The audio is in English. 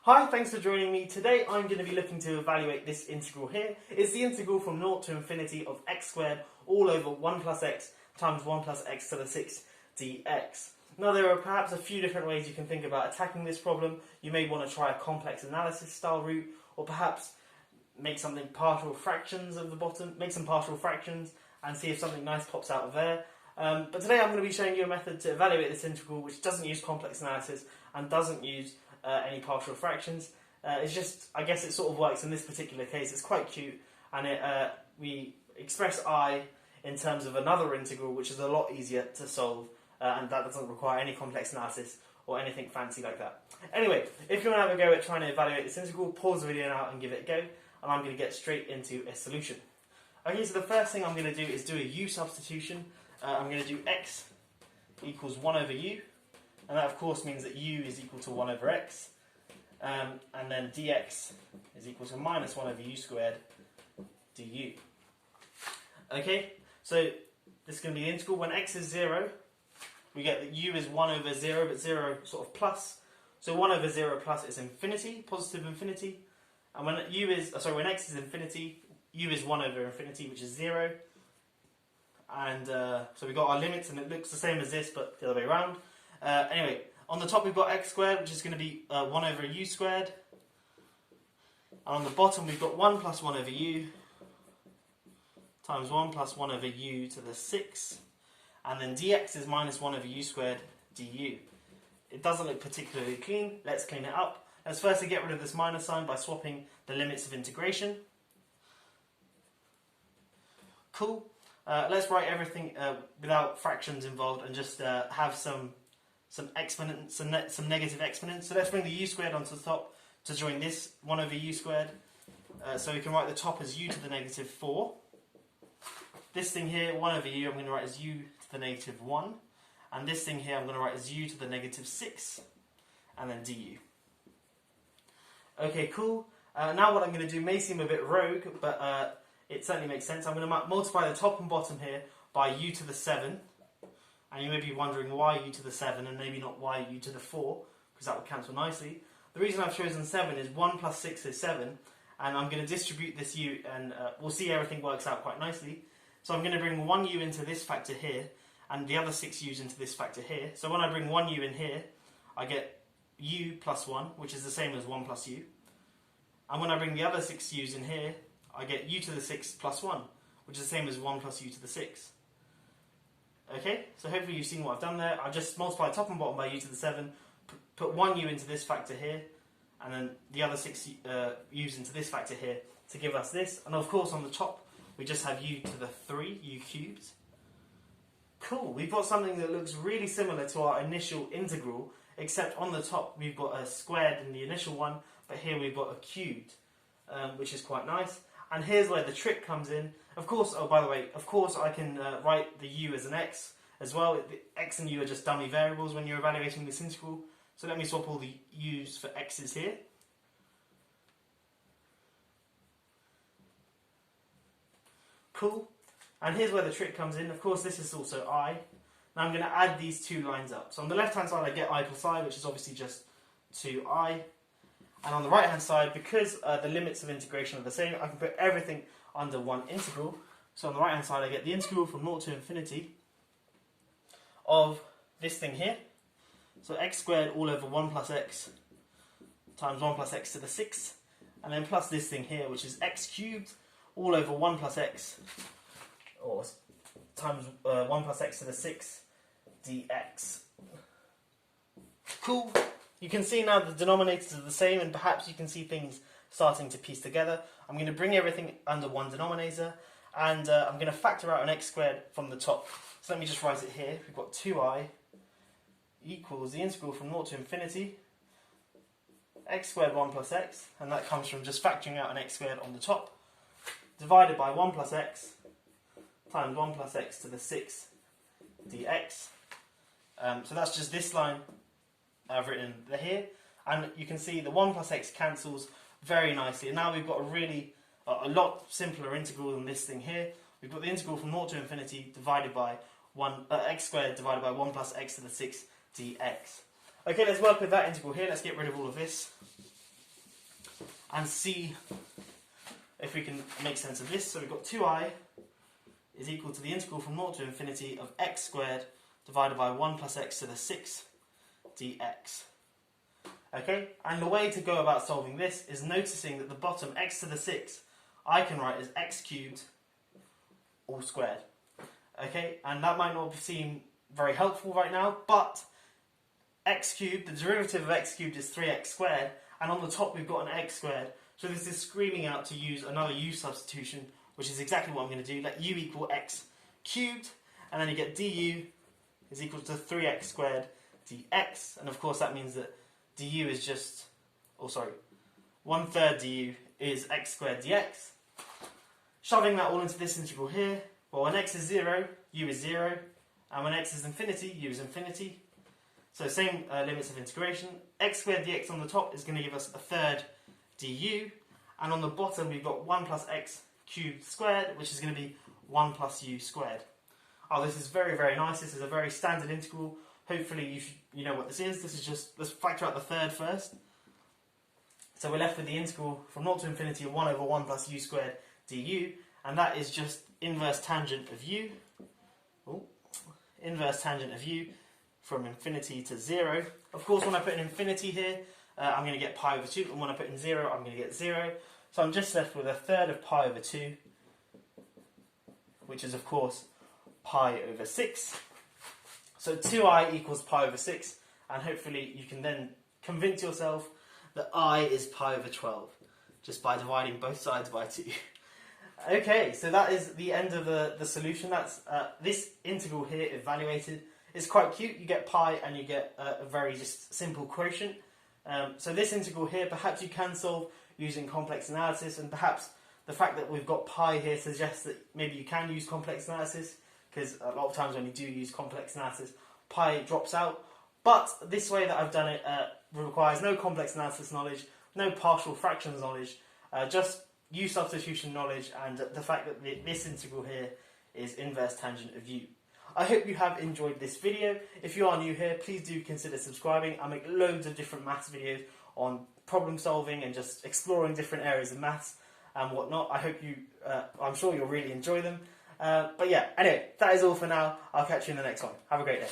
Hi, thanks for joining me. Today I'm going to be looking to evaluate this integral here. It's the integral from 0 to infinity of x squared all over 1 plus x times 1 plus x to the 6 dx. Now there are perhaps a few different ways you can think about attacking this problem. You may want to try a complex analysis style route, or perhaps make something partial fractions of the bottom, make some partial fractions and see if something nice pops out of there. But today I'm going to be showing you a method to evaluate this integral which doesn't use complex analysis and doesn't use any partial fractions. It's just, I guess it sort of works in this particular case. It's quite cute, and we express I in terms of another integral which is a lot easier to solve, and that doesn't require any complex analysis or anything fancy like that. Anyway, if you want to have a go at trying to evaluate this integral, pause the video now and give it a go, and I'm going to get straight into a solution. Okay, so the first thing I'm going to do is do a u substitution. I'm going to do x equals 1 over u, and that of course means that u is equal to 1 over x, and then dx is equal to minus 1 over u squared du. Okay, so this is going to be the integral. When x is 0, we get that u is 1 over 0, but 0 sort of plus. So 1 over 0 plus is infinity, positive infinity. And when when x is infinity, u is 1 over infinity, which is 0. And so we've got our limits, and it looks the same as this, but the other way around. Anyway, on the top we've got x squared, which is going to be 1 over u squared. And on the bottom we've got 1 plus 1 over u times 1 plus 1 over u to the 6. And then dx is minus 1 over u squared du. It doesn't look particularly clean. Let's clean it up. Let's firstly get rid of this minus sign by swapping the limits of integration. Cool. Let's write everything without fractions involved and just have some exponents, some negative exponents. So let's bring the u squared onto the top to join this 1 over u squared. So we can write the top as u to the negative 4. This thing here, 1 over u, I'm going to write as u to the negative 1. And this thing here I'm going to write as u to the negative 6. And then du. Okay, cool. Now what I'm going to do may seem a bit rogue, but it certainly makes sense. I'm going to multiply the top and bottom here by u to the 7. And you may be wondering why u to the 7 and maybe not why u to the 4, because that would cancel nicely. The reason I've chosen 7 is 1 plus 6 is 7. And I'm going to distribute this u, and we'll see everything works out quite nicely. So I'm going to bring 1 u into this factor here, and the other 6 u's into this factor here. So when I bring 1 u in here, I get u plus 1, which is the same as 1 plus u. And when I bring the other 6 u's in here, I get u to the 6 plus 1, which is the same as 1 plus u to the 6. Okay, so hopefully you've seen what I've done there. I've just multiplied top and bottom by u to the 7, put 1 u into this factor here, and then the other 6 u's into this factor here to give us this. And of course on the top, we just have u to the 3, u cubed. Cool, we've got something that looks really similar to our initial integral, except on the top we've got a squared in the initial one, but here we've got a cubed, which is quite nice. And here's where the trick comes in. Of course, oh by the way, of course I can write the u as an x as well. The x and u are just dummy variables when you're evaluating this integral. So let me swap all the u's for x's here. Cool. And here's where the trick comes in. Of course, this is also I. Now I'm going to add these two lines up. So on the left-hand side, I get I plus I, which is obviously just 2i. And on the right-hand side, because the limits of integration are the same, I can put everything under one integral. So on the right-hand side, I get the integral from 0 to infinity of this thing here. So x squared all over 1 plus x times 1 plus x to the 6. And then plus this thing here, which is x cubed all over 1 plus x, or times 1 plus x to the 6 dx. Cool. You can see now the denominators are the same, and perhaps you can see things starting to piece together. I'm going to bring everything under one denominator, and I'm going to factor out an x squared from the top. So let me just write it here. We've got 2i equals the integral from 0 to infinity x squared 1 plus x, and that comes from just factoring out an x squared on the top, divided by 1 plus x times 1 plus x to the 6 dx. So that's just this line I've written here, and you can see the 1 plus x cancels very nicely, and now we've got a lot simpler integral than this thing here. We've got the integral from 0 to infinity divided by x squared divided by 1 plus x to the 6 dx. Okay, let's work with that integral here. Let's get rid of all of this. and see if we can make sense of this. So we've got 2i is equal to the integral from 0 to infinity of x squared divided by 1 plus x to the 6 dx. Okay, and the way to go about solving this is noticing that the bottom x to the 6 I can write as x cubed all squared. Okay, and that might not seem very helpful right now, but x cubed, the derivative of x cubed is 3x squared, and on the top we've got an x squared. So this is screaming out to use another u substitution, which is exactly what I'm going to do. Let u equal x cubed, and then you get du is equal to 3x squared dx, and of course that means that du is just, 1/3 du is x squared dx. Shoving that all into this integral here, well, when x is 0, u is 0, and when x is infinity, u is infinity. So same limits of integration. X squared dx on the top is going to give us 1/3 du, and on the bottom we've got 1 plus x cubed squared, which is going to be 1 plus u squared. Oh, this is very, very nice. This is a very standard integral. Hopefully you know what this is. This is just, let's factor out the third first. So we're left with the integral from 0 to infinity of 1 over 1 plus u squared du, and that is just inverse tangent of u. Inverse tangent of u from infinity to 0. Of course, when I put an infinity here, I'm going to get pi over 2, and when I put in 0, I'm going to get 0. So I'm just left with 1/3 of pi over 2, which is, of course, pi over 6. So 2i equals pi over 6, and hopefully you can then convince yourself that I is pi over 12, just by dividing both sides by 2. Okay, so that is the end of the solution. That's this integral here evaluated. It's quite cute. You get pi and you get a very just simple quotient. So this integral here, perhaps you can solve using complex analysis, and perhaps the fact that we've got pi here suggests that maybe you can use complex analysis, because a lot of times when you do use complex analysis, pi drops out. But this way that I've done it requires no complex analysis knowledge, no partial fractions knowledge, just u substitution knowledge, and the fact that this integral here is inverse tangent of u. I hope you have enjoyed this video. If you are new here, please do consider subscribing. I make loads of different maths videos on problem solving and just exploring different areas of maths and whatnot. I hope I'm sure you'll really enjoy them. But yeah, anyway, that is all for now. I'll catch you in the next one. Have a great day.